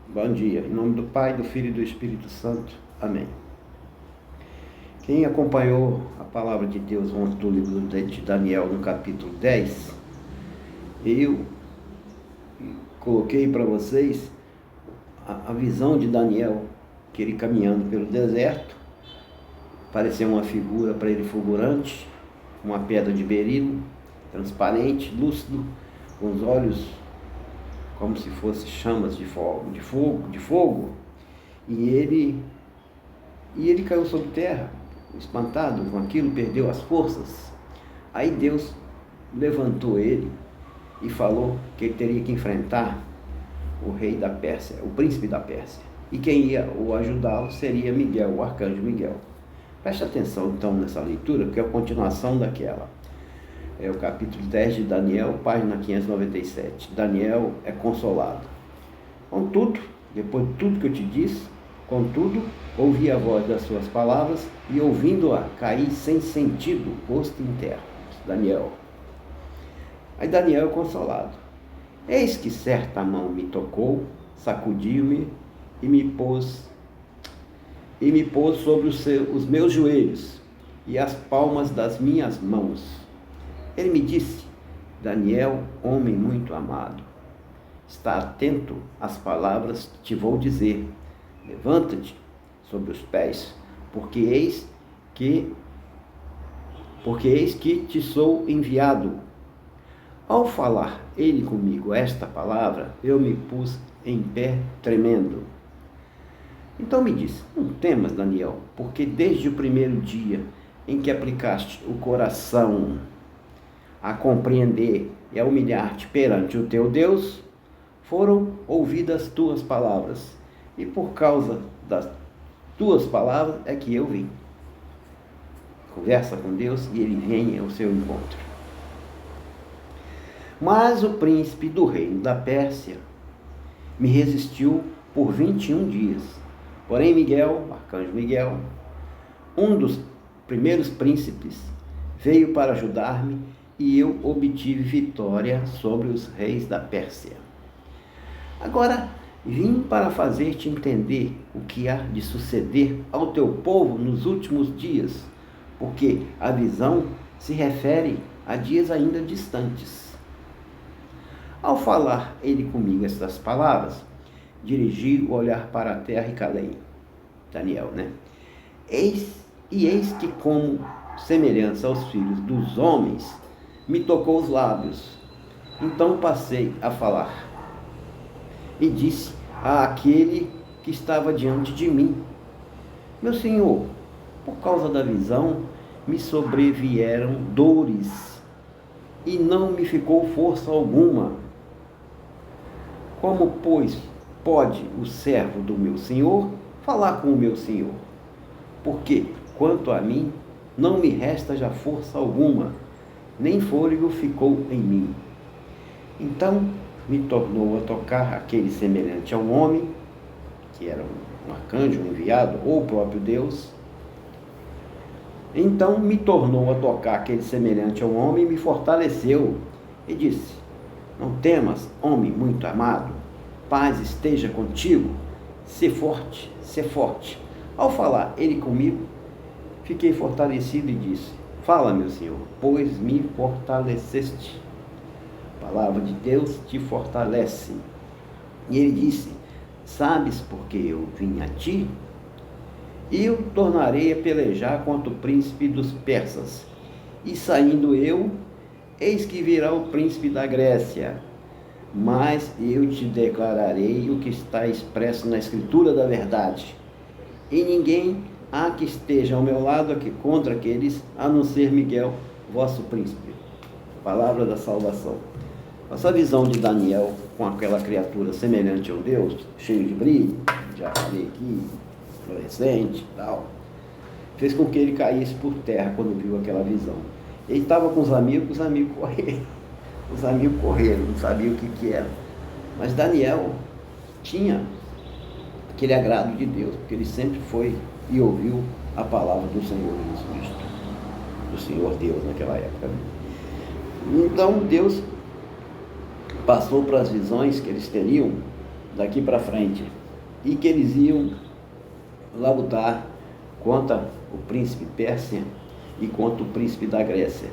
Bom dia. Em nome do Pai, do Filho e do Espírito Santo. Amém. Quem acompanhou a palavra de Deus ontem do livro de Daniel, no capítulo 10, eu coloquei para vocês a visão de Daniel, que ele caminhando pelo deserto, parecia uma figura para ele fulgurante, uma pedra de berilo, transparente, lúcido, com os olhos como se fossem chamas de fogo, e ele caiu sobre terra, espantado com aquilo, perdeu as forças. Aí Deus levantou ele e falou que ele teria que enfrentar o rei da Pérsia, o príncipe da Pérsia, e quem ia o ajudá-lo seria Miguel, o arcanjo Miguel. Preste atenção então nessa leitura, porque é a continuação daquela. É o capítulo 10 de Daniel, página 597. Daniel é consolado. Contudo, depois de tudo que eu te disse, contudo, ouvi a voz das suas palavras e, ouvindo-a, caí sem sentido, rosto em terra. Daniel. Aí Daniel é consolado. Eis que certa mão me tocou, sacudiu-me e me pôs sobre os meus joelhos e as palmas das minhas mãos. Ele me disse: Daniel, homem muito amado, está atento às palavras que te vou dizer. Levanta-te sobre os pés, porque eis que te sou enviado. Ao falar ele comigo esta palavra, eu me pus em pé tremendo. Então me disse: não temas, Daniel, porque desde o primeiro dia em que aplicaste o coração a compreender e a humilhar-te perante o teu Deus, foram ouvidas tuas palavras, e por causa das tuas palavras é que eu vim. Conversa com Deus e ele vem ao seu encontro. Mas o príncipe do reino da Pérsia me resistiu por 21 dias. Porém Miguel, arcanjo Miguel, um dos primeiros príncipes, veio para ajudar-me e eu obtive vitória sobre os reis da Pérsia. Agora vim para fazer-te entender o que há de suceder ao teu povo nos últimos dias, porque a visão se refere a dias ainda distantes. Ao falar ele comigo estas palavras, dirigi o olhar para a terra e calei. Daniel, né? Eis que, como semelhança aos filhos dos homens, me tocou os lábios. Então passei a falar e disse àquele que estava diante de mim: meu senhor, por causa da visão me sobrevieram dores e não me ficou força alguma. Como, pois, pode o servo do meu senhor falar com o meu senhor? Porque, quanto a mim, não me resta já força alguma, nem fôlego ficou em mim. Então me tornou a tocar aquele semelhante a um homem, que era um arcanjo, um enviado, ou o próprio Deus. Então me tornou a tocar aquele semelhante a um homem e me fortaleceu, e disse: não temas, homem muito amado, paz esteja contigo, sê forte, sê forte. Ao falar ele comigo, fiquei fortalecido e disse: fala, meu Senhor, pois me fortaleceste. A palavra de Deus te fortalece. E ele disse: sabes porque eu vim a ti? E eu tornarei a pelejar contra o príncipe dos persas. E saindo eu, eis que virá o príncipe da Grécia. Mas eu te declararei o que está expresso na Escritura da verdade. E ninguém há que esteja ao meu lado aqui contra aqueles, a não ser Miguel, vosso príncipe. Palavra da salvação. Essa visão de Daniel com aquela criatura semelhante a um Deus, cheio de brilho, já falei aqui, fluorescente e tal, fez com que ele caísse por terra quando viu aquela visão. Ele estava com os amigos correram. Os amigos correram, não sabiam o que era. Mas Daniel tinha aquele agrado de Deus, porque ele sempre foi e ouviu a palavra do Senhor Jesus Cristo, do Senhor Deus naquela época. Então Deus passou para as visões que eles teriam daqui para frente, e que eles iam lá lutar contra o príncipe Pérsia e contra o príncipe da Grécia.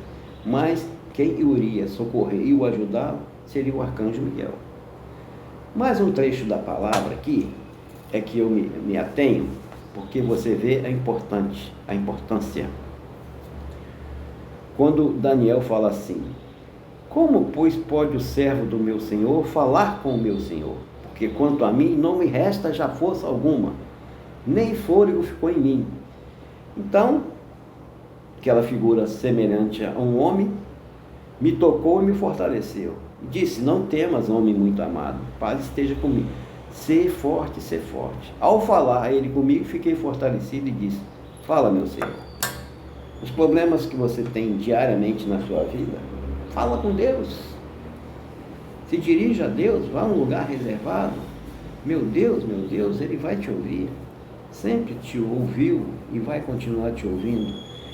Mas quem iria socorrer e o ajudar seria o arcanjo Miguel. Mais um trecho da palavra aqui é que eu me atenho, porque você vê a importância. Quando Daniel fala assim: como, pois, pode o servo do meu Senhor falar com o meu Senhor? Porque quanto a mim, não me resta já força alguma, nem fôlego ficou em mim. Então, aquela figura semelhante a um homem, me tocou e me fortaleceu. Disse: não temas, homem muito amado, paz esteja comigo. Ser forte, ser forte. Ao falar ele comigo, fiquei fortalecido e disse: fala, meu Senhor. Os problemas que você tem diariamente na sua vida, fala com Deus. Se dirija a Deus, vá a um lugar reservado. Meu Deus, Ele vai te ouvir. Sempre te ouviu e vai continuar te ouvindo.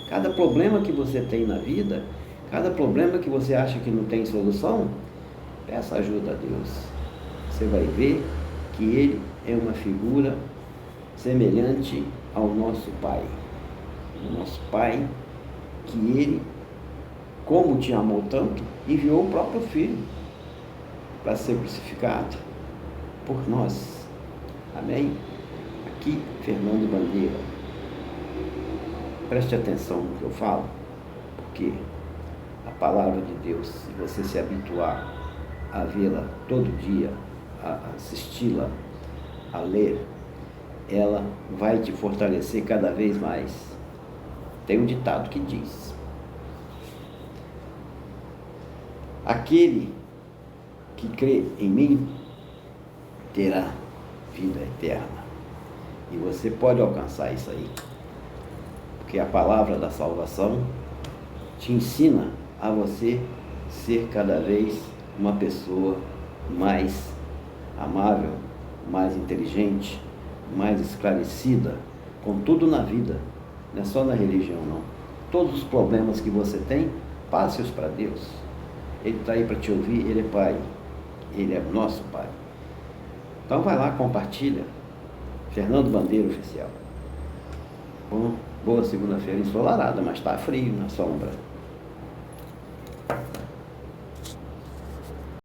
Cada problema que você tem na vida, cada problema que você acha que não tem solução, peça ajuda a Deus. Você vai ver que Ele é uma figura semelhante ao nosso Pai. O nosso Pai, que Ele, como te amou tanto, enviou o próprio Filho para ser crucificado por nós. Amém? Aqui, Fernando Bandeira. Preste atenção no que eu falo, porque a palavra de Deus, se você se habituar a vê-la todo dia, a assisti-la, a ler, ela vai te fortalecer cada vez mais. Tem um ditado que diz: aquele que crê em mim terá vida eterna. E você pode alcançar isso aí, porque a palavra da salvação te ensina a você ser cada vez uma pessoa mais amável, mais inteligente, mais esclarecida, com tudo na vida, não é só na religião não. Todos os problemas que você tem, passe-os para Deus. Ele está aí para te ouvir, Ele é Pai, Ele é nosso Pai. Então vai lá, compartilha. Fernando Bandeira Oficial. Bom, boa segunda-feira ensolarada, mas está frio na sombra.